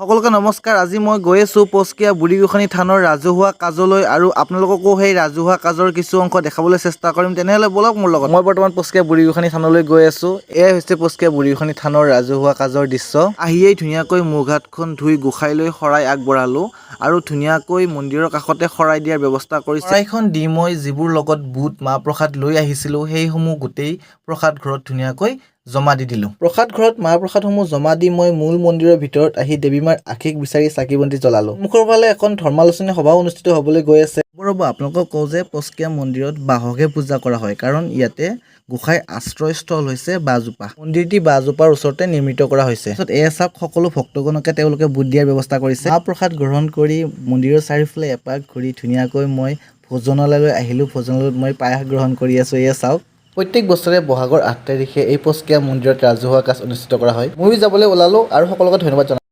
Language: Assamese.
সকলোকে নমস্কাৰ। আজি মই গৈ আছোঁ পচকীয়া বুঢ়ীগোসানী থানৰ ৰাজহুৱা কাজলৈ আৰু আপোনালোককো সেই ৰাজহুৱা কাজৰ কিছু অংশ দেখাবলৈ চেষ্টা কৰিম। তেনেহ'লে বলক মোৰ লগত। মই বৰ্তমান পচকীয়া বুঢ়ীগোসানী থানলৈ গৈ আছোঁ। এয়াই হৈছে পচকীয়া বুঢ়ীগোসানী থানৰ ৰাজহুৱা কাজৰ দৃশ্য। আহিয়েই ধুনীয়াকৈ মুখ হাতখন ধুই গোসাঁইলৈ শৰাই আগবঢ়ালোঁ আৰু ধুনীয়াকৈ মন্দিৰৰ কাষতে শৰাই দিয়াৰ ব্যৱস্থা কৰিছে। শৰাইখন দি মই যিবোৰ লগত বুট মাহ প্ৰসাদ লৈ আহিছিলোঁ সেইসমূহ গোটেই প্ৰসাদ ঘৰত ধুনীয়াকৈ জমা দি দিলোঁ। প্ৰসাদ ঘৰত মাহ প্ৰসাদসমূহ জমা দি মই মূল মন্দিৰৰ ভিতৰত আহি দেৱী মাৰ আশীষ বিচাৰি চাকি বন্তি জ্বলালোঁ। মুখৰ ফালে এখন ধৰ্মালোচনী সভাও অনুষ্ঠিত হ'বলৈ গৈ আছে। ৰ'ব আপোনালোকক কওঁ যে পচকীয়া মন্দিৰত বাঁহকহে পূজা কৰা হয়, কাৰণ ইয়াতে গোসাঁইৰ আশ্ৰয়স্থল হৈছে বাঁহজোপা। মন্দিৰটি বাঁহজোপাৰ ওচৰতে নিৰ্মিত কৰা হৈছে। তাৰপিছত এয়া চাওক, সকলো ভক্তগণকে তেওঁলোকে বুট দিয়াৰ ব্যৱস্থা কৰিছে। মাহ প্ৰসাদ গ্ৰহণ কৰি মন্দিৰৰ চাৰিওফালে এপাক ঘূৰি ধুনীয়াকৈ মই ভোজনালয়লৈ আহিলোঁ। ভোজনালয়ত মই পায়স গ্ৰহণ কৰি আছোঁ। এয়া চাওক, প্ৰত্যেক বছৰে বহাগৰ ৮ তাৰিখে এই পচকীয়া মন্দিৰত ৰাজহুৱা কাজ অনুষ্ঠিত কৰা হয়। ময়ো যাবলৈ ওলালোঁ আৰু সকলোকে ধন্যবাদ জনালোঁ।